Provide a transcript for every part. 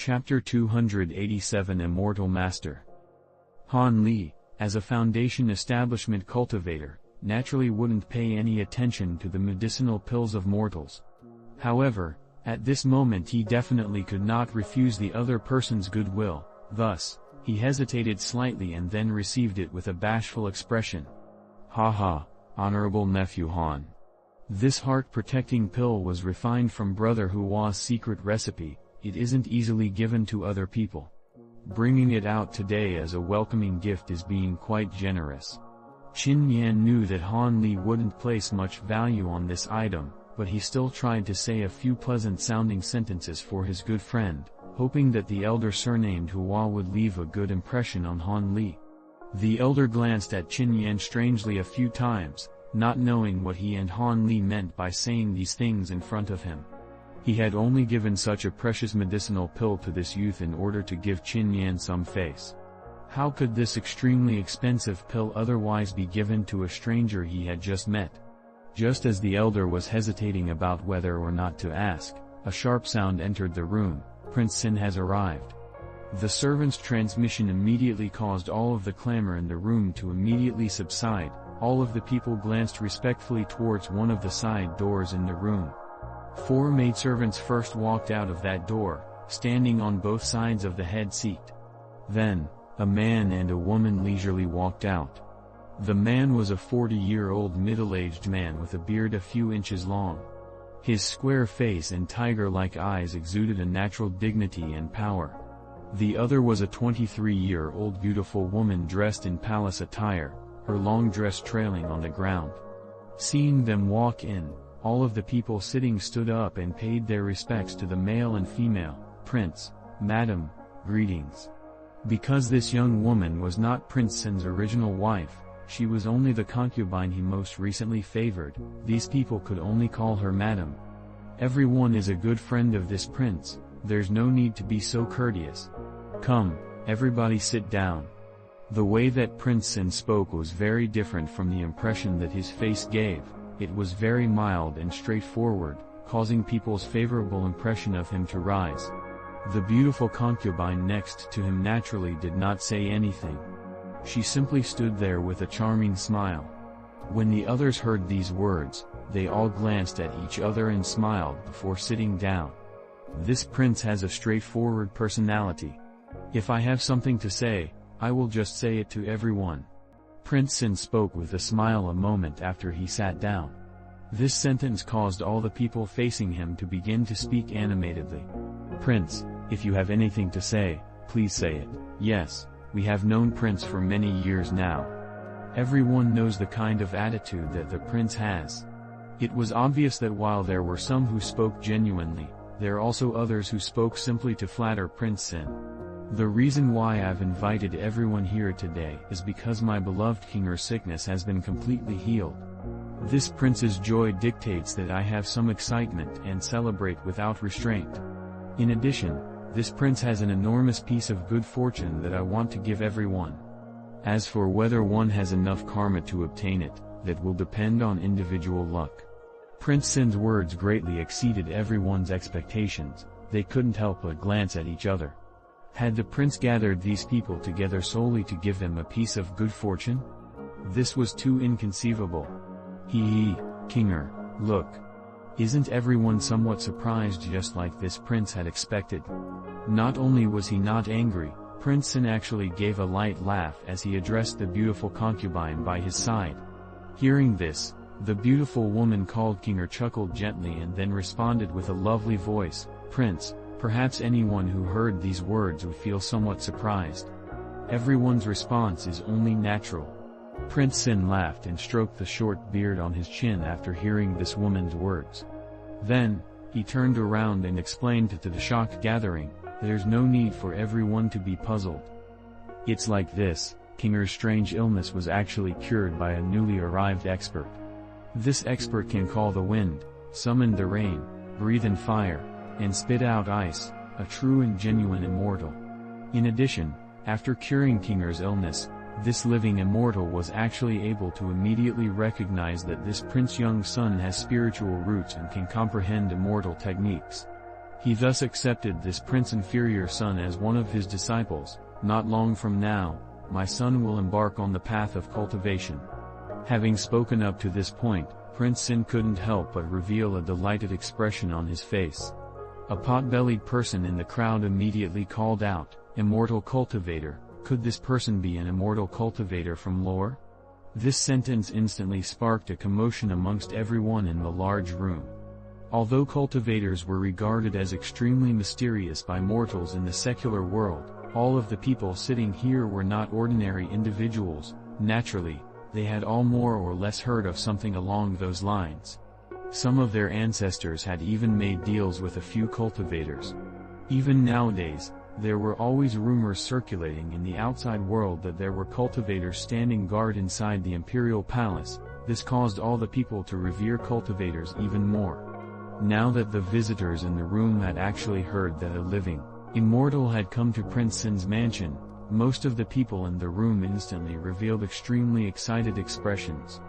Chapter 287 Immortal Master. Han Li, as a Foundation establishment cultivator, naturally wouldn't pay any attention to the medicinal pills of mortals. However, at this moment he definitely could not refuse the other person's goodwill, thus, he hesitated slightly and then received it with a bashful expression. Haha, Honorable Nephew Han. This heart-protecting pill was refined from Brother Hua's secret recipe. It isn't easily given to other people. Bringing it out today as a welcoming gift is being quite generous. Qin Yan knew that Han Li wouldn't place much value on this item, but he still tried to say a few pleasant-sounding sentences for his good friend, hoping that the elder surnamed Hua would leave a good impression on Han Li. The elder glanced at Qin Yan strangely a few times, not knowing what he and Han Li meant by saying these things in front of him. He had only given such a precious medicinal pill to this youth in order to give Qin Yan some face. How could this extremely expensive pill otherwise be given to a stranger he had just met? Just as the elder was hesitating about whether or not to ask, a sharp sound entered the room. Prince Sin has arrived. The servant's transmission immediately caused all of the clamor in the room to immediately subside. All of the people glanced respectfully towards one of the side doors in the room. 4 maidservants first walked out of that door, standing on both sides of the head seat. Then, a man and a woman leisurely walked out. The man was a 40-year-old middle-aged man with a beard a few inches long. His square face and tiger-like eyes exuded a natural dignity and power. The other was a 23-year-old beautiful woman dressed in palace attire, her long dress trailing on the ground. Seeing them walk in, all of the people sitting stood up and paid their respects to the male and female. Prince, Madam, greetings. Because this young woman was not Prince Sin's original wife, she was only the concubine he most recently favored, these people could only call her Madam. Everyone is a good friend of this prince, there's no need to be so courteous. Come, everybody sit down. The way that Prince Sin spoke was very different from the impression that his face gave. It was very mild and straightforward, causing people's favorable impression of him to rise. The beautiful concubine next to him naturally did not say anything. She simply stood there with a charming smile. When the others heard these words, they all glanced at each other and smiled before sitting down. This prince has a straightforward personality. If I have something to say, I will just say it to everyone. Prince Sin spoke with a smile a moment after he sat down. This sentence caused all the people facing him to begin to speak animatedly. Prince, if you have anything to say, please say it. Yes, we have known Prince for many years now. Everyone knows the kind of attitude that the prince has. It was obvious that while there were some who spoke genuinely, there are also others who spoke simply to flatter Prince Sin. The reason why I've invited everyone here today is because my beloved Kinger's sickness has been completely healed. This prince's joy dictates that I have some excitement and celebrate without restraint. In addition, this prince has an enormous piece of good fortune that I want to give everyone. As for whether one has enough karma to obtain it, that will depend on individual luck. Prince Sin's words greatly exceeded everyone's expectations, they couldn't help but glance at each other. Had the prince gathered these people together solely to give them a piece of good fortune? This was too inconceivable. Hee, Kinger, look. Isn't everyone somewhat surprised just like this prince had expected? Not only was he not angry, Prince Sin actually gave a light laugh as he addressed the beautiful concubine by his side. Hearing this, the beautiful woman called Kinger chuckled gently and then responded with a lovely voice, Prince, perhaps anyone who heard these words would feel somewhat surprised. Everyone's response is only natural. Prince Sin laughed and stroked the short beard on his chin after hearing this woman's words. Then, he turned around and explained to the shocked gathering, there's no need for everyone to be puzzled. It's like this, Kinger's strange illness was actually cured by a newly arrived expert. This expert can call the wind, summon the rain, breathe in fire, and spit out ice, a true and genuine immortal. In addition, after curing Kinger's illness, this living immortal was actually able to immediately recognize that this Prince Young's son has spiritual roots and can comprehend immortal techniques. He thus accepted this prince's inferior son as one of his disciples. Not long from now, my son will embark on the path of cultivation. Having spoken up to this point, Prince Sin couldn't help but reveal a delighted expression on his face. A pot-bellied person in the crowd immediately called out, "Immortal cultivator, could this person be an immortal cultivator from lore?" This sentence instantly sparked a commotion amongst everyone in the large room. Although cultivators were regarded as extremely mysterious by mortals in the secular world, all of the people sitting here were not ordinary individuals. Naturally, they had all more or less heard of something along those lines. Some of their ancestors had even made deals with a few cultivators. Even nowadays, there were always rumors circulating in the outside world that there were cultivators standing guard inside the imperial palace. This caused all the people to revere cultivators even more. Now that the visitors in the room had actually heard that a living immortal had come to Prince Sin's mansion, most of the people in the room instantly revealed extremely excited expressions.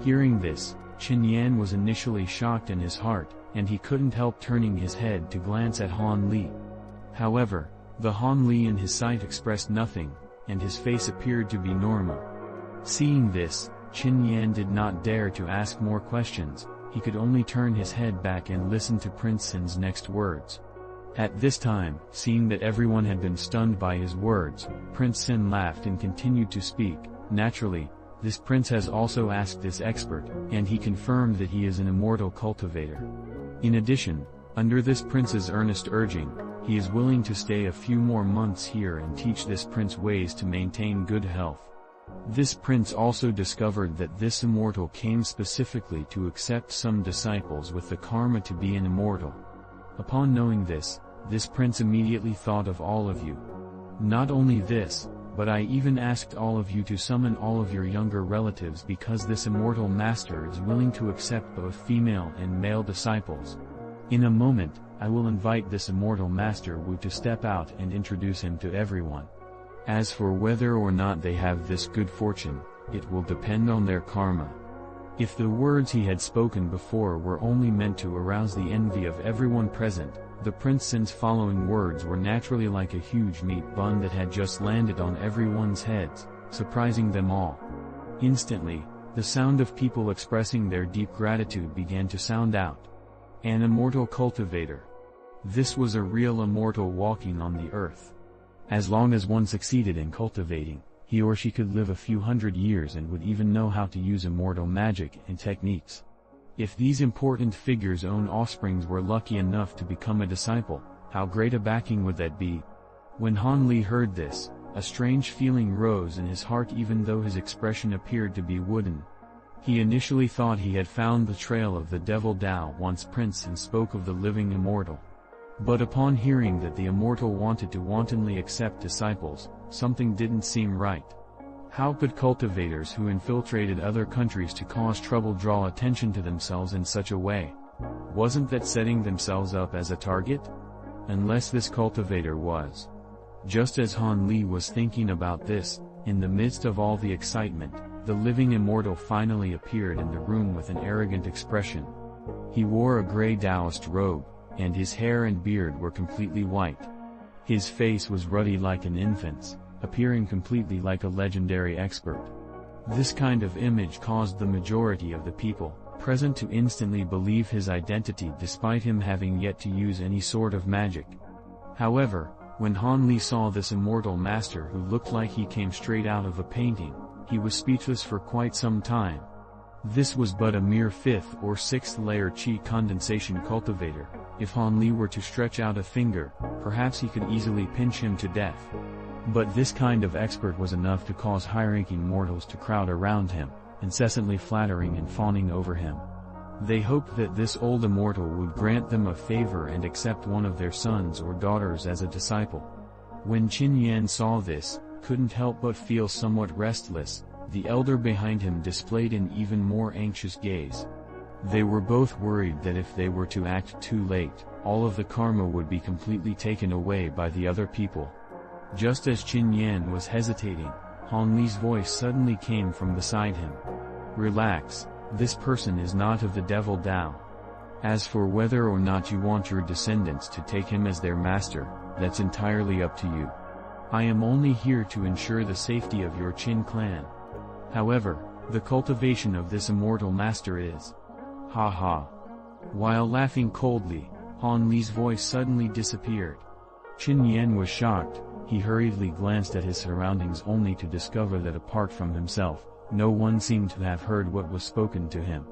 Hearing this, Qin Yan was initially shocked in his heart, and he couldn't help turning his head to glance at Han Li. However, the Han Li in his sight expressed nothing, and his face appeared to be normal. Seeing this, Qin Yan did not dare to ask more questions. He could only turn his head back and listen to Prince Sin's next words. At this time, seeing that everyone had been stunned by his words, Prince Sin laughed and continued to speak. Naturally, this prince has also asked this expert, and he confirmed that he is an immortal cultivator. In addition, under this prince's earnest urging, he is willing to stay a few more months here and teach this prince ways to maintain good health. This prince also discovered that this immortal came specifically to accept some disciples with the karma to be an immortal. Upon knowing this prince immediately thought of all of you. Not only this, but I even asked all of you to summon all of your younger relatives because this immortal master is willing to accept both female and male disciples. In a moment, I will invite this immortal master Wu to step out and introduce him to everyone. As for whether or not they have this good fortune, it will depend on their karma. If the words he had spoken before were only meant to arouse the envy of everyone present, the Prince Sin's following words were naturally like a huge meat bun that had just landed on everyone's heads, surprising them all. Instantly, the sound of people expressing their deep gratitude began to sound out. An immortal cultivator. This was a real immortal walking on the earth. As long as one succeeded in cultivating, he or she could live a few hundred years and would even know how to use immortal magic and techniques. If these important figures' own offsprings were lucky enough to become a disciple, how great a backing would that be? When Han Li heard this, a strange feeling rose in his heart even though his expression appeared to be wooden. He initially thought he had found the trail of the devil Dao once Prince Sin spoke of the living immortal. But upon hearing that the immortal wanted to wantonly accept disciples, something didn't seem right. How could cultivators who infiltrated other countries to cause trouble draw attention to themselves in such a way? Wasn't that setting themselves up as a target? Unless this cultivator was. Just as Han Li was thinking about this, in the midst of all the excitement, the living immortal finally appeared in the room with an arrogant expression. He wore a gray Taoist robe, and his hair and beard were completely white. His face was ruddy like an infant's, appearing completely like a legendary expert. This kind of image caused the majority of the people present to instantly believe his identity despite him having yet to use any sort of magic. However, when Han Li saw this immortal master who looked like he came straight out of a painting, he was speechless for quite some time. This was but a mere 5th or 6th layer Qi condensation cultivator. If Han Li were to stretch out a finger, perhaps he could easily pinch him to death. But this kind of expert was enough to cause high-ranking mortals to crowd around him, incessantly flattering and fawning over him. They hoped that this old immortal would grant them a favor and accept one of their sons or daughters as a disciple. When Qin Yan saw this, couldn't help but feel somewhat restless. The elder behind him displayed an even more anxious gaze. They were both worried that if they were to act too late, all of the karma would be completely taken away by the other people. Just as Qin Yan was hesitating, Han Li's voice suddenly came from beside him. "Relax, this person is not of the devil Dao. As for whether or not you want your descendants to take him as their master, that's entirely up to you. I am only here to ensure the safety of your Qin clan. However, the cultivation of this immortal master is... Ha ha. While laughing coldly, Han Li's voice suddenly disappeared. Qin Yan was shocked. He hurriedly glanced at his surroundings only to discover that apart from himself, no one seemed to have heard what was spoken to him.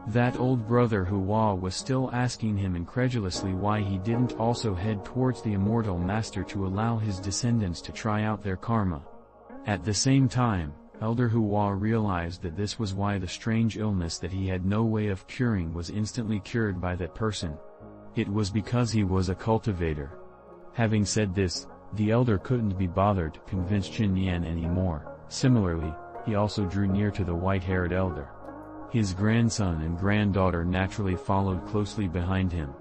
That old brother Hua was still asking him incredulously why he didn't also head towards the immortal master to allow his descendants to try out their karma. At the same time, Elder Hua realized that this was why the strange illness that he had no way of curing was instantly cured by that person. It was because he was a cultivator. Having said this, the elder couldn't be bothered to convince Qin Yan anymore. Similarly, he also drew near to the white-haired elder. His grandson and granddaughter naturally followed closely behind him.